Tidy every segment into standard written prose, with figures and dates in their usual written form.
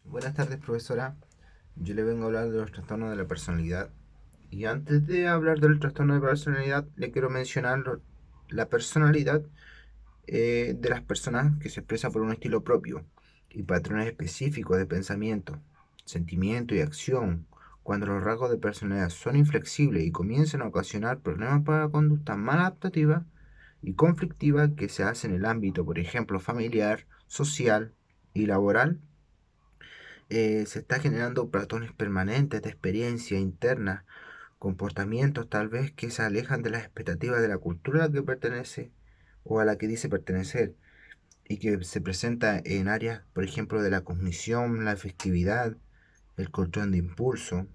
Buenas tardes, profesora. Yo le vengo a hablar de los trastornos de la personalidad. Y antes de hablar del trastorno de personalidad, le quiero mencionar la personalidad de las personas que se expresa por un estilo propio y patrones específicos de pensamiento, sentimiento y acción. Cuando los rasgos de personalidad son inflexibles y comienzan a ocasionar problemas para la conducta maladaptativa y conflictiva que se hace en el ámbito, por ejemplo, familiar, social y laboral, se está generando patrones permanentes de experiencia interna, comportamientos tal vez que se alejan de las expectativas de la cultura a la que pertenece o a la que dice pertenecer y que se presenta en áreas, por ejemplo, de la cognición, la efectividad, el control de impulso.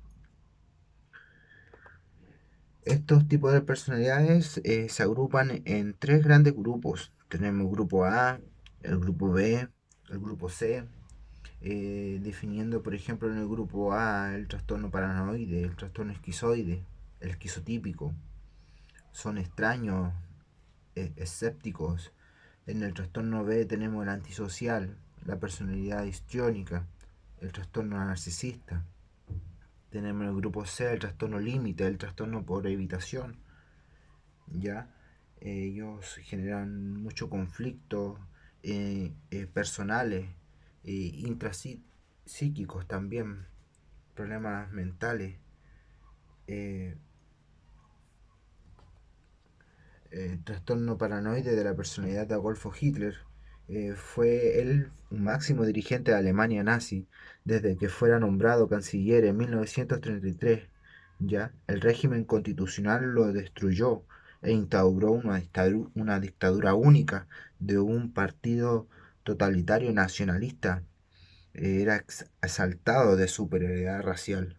Estos tipos de personalidades se agrupan en tres grandes grupos. Tenemos el grupo A, el grupo B, el grupo C, definiendo, por ejemplo, en el grupo A el trastorno paranoide, el trastorno esquizoide, el esquizotípico. Son extraños, escépticos. En el trastorno B tenemos el antisocial, la personalidad histriónica, el trastorno narcisista. Tenemos el grupo C, el trastorno límite, el trastorno por evitación. ¿Ya? Ellos generan mucho conflicto personales, intrapsíquicos también, problemas mentales. eh, Trastorno paranoide de la personalidad de Adolfo Hitler. Fue él un máximo dirigente de Alemania nazi desde que fuera nombrado canciller en 1933. Ya, el régimen constitucional lo destruyó e instauró una dictadura única de un partido totalitario nacionalista. Era exaltado de superioridad racial.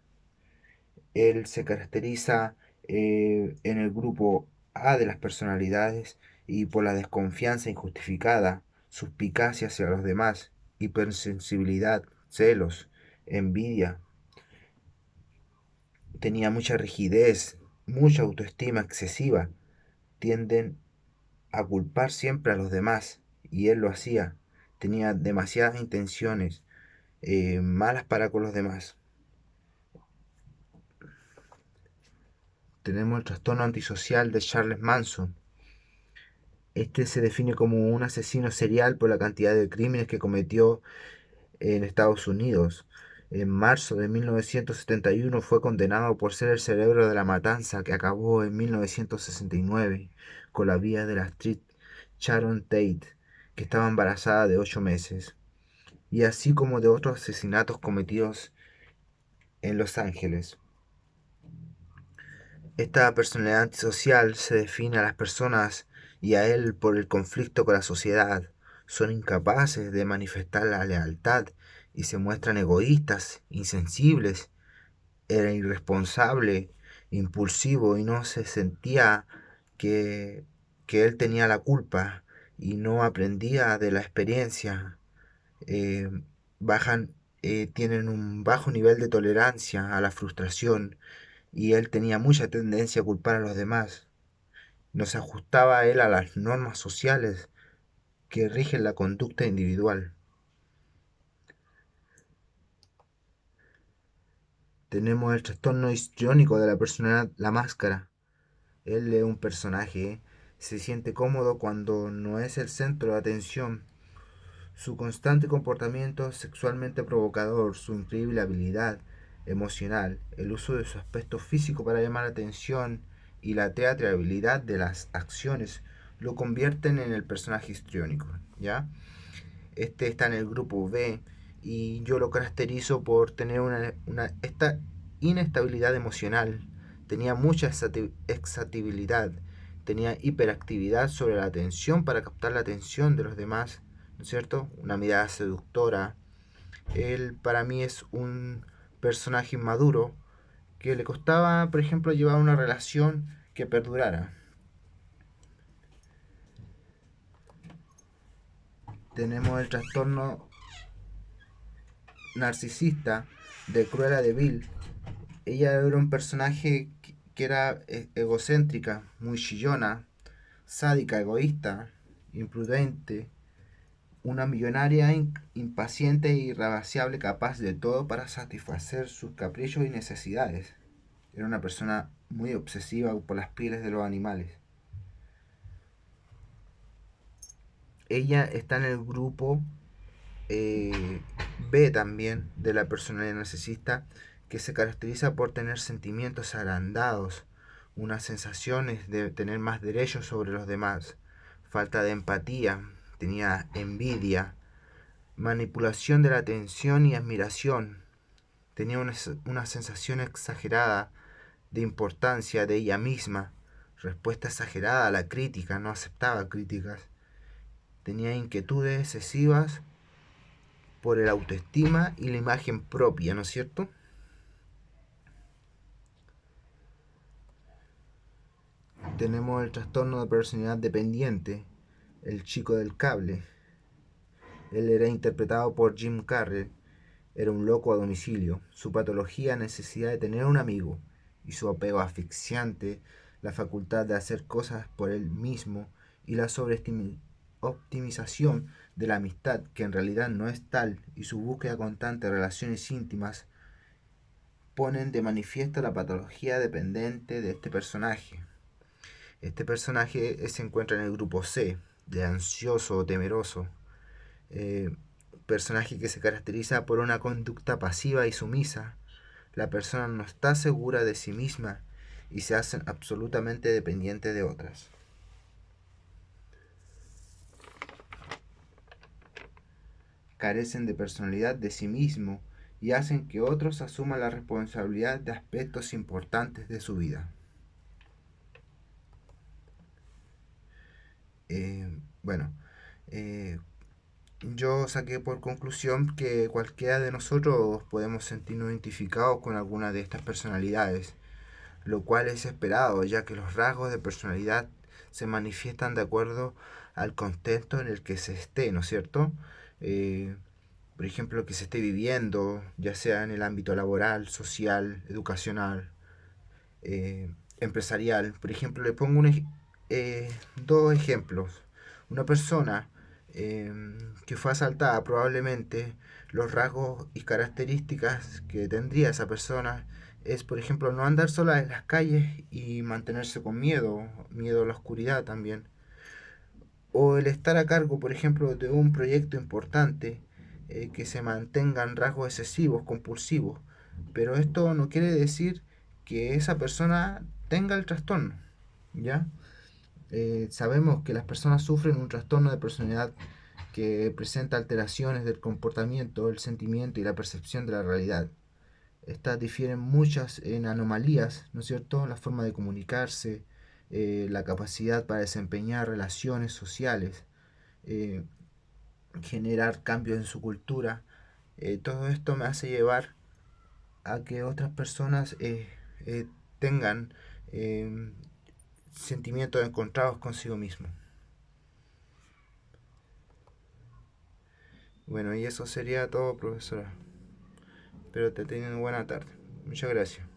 Él se caracteriza en el grupo A de las personalidades y por la desconfianza injustificada, suspicacia hacia los demás, hipersensibilidad, celos, envidia. Tenía mucha rigidez, mucha autoestima excesiva. Tienden a culpar siempre a los demás y él lo hacía. Tenía demasiadas intenciones malas para con los demás. Tenemos el trastorno antisocial de Charles Manson. Este se define como un asesino serial por la cantidad de crímenes que cometió en Estados Unidos. En marzo de 1971 fue condenado por ser el cerebro de la matanza que acabó en 1969 con la vida de la actriz Sharon Tate, que estaba embarazada de 8 meses, y así como de otros asesinatos cometidos en Los Ángeles. Esta personalidad antisocial se define a las personas y a él por el conflicto con la sociedad. Son incapaces de manifestar la lealtad y se muestran egoístas, insensibles, era irresponsable, impulsivo y no se sentía que, que él tenía la culpa y no aprendía de la experiencia. Eh, bajan, Tienen un bajo nivel de tolerancia a la frustración y él tenía mucha tendencia a culpar a los demás. No se ajustaba a él a las normas sociales que rigen la conducta individual. Tenemos el trastorno histriónico de la personalidad, la máscara. Él es un personaje, se siente cómodo cuando no es el centro de atención. Su constante comportamiento sexualmente provocador, su increíble habilidad emocional, el uso de su aspecto físico para llamar la atención y la teatralidad de las acciones lo convierten en el personaje histriónico, ¿ya? Este está en el grupo B y yo lo caracterizo por tener esta inestabilidad emocional. Tenía mucha excitabilidad, tenía hiperactividad sobre la atención para captar la atención de los demás, ¿no es cierto? Una mirada seductora. Él para mí es un personaje inmaduro que le costaba, por ejemplo, llevar una relación que perdurara. Tenemos el trastorno narcisista de Cruella de Vil. Ella era un personaje que era egocéntrica, muy chillona, sádica, egoísta, imprudente. Una millonaria impaciente e irraciable capaz de todo para satisfacer sus caprichos y necesidades. Era una persona muy obsesiva por las pieles de los animales. Ella está en el grupo B también de la personalidad narcisista, que se caracteriza por tener sentimientos agrandados, unas sensaciones de tener más derechos sobre los demás, falta de empatía, tenía envidia, manipulación de la atención y admiración, tenía una sensación exagerada de importancia de ella misma, respuesta exagerada a la crítica, no aceptaba críticas, tenía inquietudes excesivas por el autoestima y la imagen propia, ¿no es cierto? Tenemos el trastorno de personalidad dependiente, el chico del cable. Él era interpretado por Jim Carrey. Era un loco a domicilio. Su patología, necesidad de tener un amigo, y su apego asfixiante, la facultad de hacer cosas por él mismo y la sobreoptimización de la amistad, que en realidad no es tal, y su búsqueda constante de relaciones íntimas, ponen de manifiesto la patología dependiente de este personaje. Este personaje se encuentra en el grupo C, de ansioso o temeroso. Eh, Personaje que se caracteriza por una conducta pasiva y sumisa. La persona no está segura de sí misma y se hacen absolutamente dependientes de otras. Carecen de personalidad de sí mismo y hacen que otros asuman la responsabilidad de aspectos importantes de su vida. Bueno, eh, yo saqué por conclusión que cualquiera de nosotros podemos sentirnos identificados con alguna de estas personalidades, lo cual es esperado, ya que los rasgos de personalidad se manifiestan de acuerdo al contexto en el que se esté, ¿no es cierto? Eh, por ejemplo, que se esté viviendo, ya sea en el ámbito laboral, social, educacional, empresarial. Por ejemplo, le pongo dos ejemplos. Una persona eh, que fue asaltada, probablemente los rasgos y características que tendría esa persona es, por ejemplo, no andar sola en las calles y mantenerse con miedo, miedo a la oscuridad también. O el estar a cargo, por ejemplo, de un proyecto importante, que se mantengan rasgos excesivos, compulsivos. Pero esto no quiere decir que esa persona tenga el trastorno, ¿ya? Sabemos que las personas sufren un trastorno de personalidad que presenta alteraciones del comportamiento, el sentimiento y la percepción de la realidad. Estas difieren muchas en anomalías, ¿no es cierto? La forma de comunicarse, la capacidad para desempeñar relaciones sociales, eh, generar cambios en su cultura. Todo esto me hace llevar a que otras personas tengan eh, sentimientos encontrados consigo mismo. Bueno, y eso sería todo, profesora. Espero que tengan una buena tarde. Muchas gracias.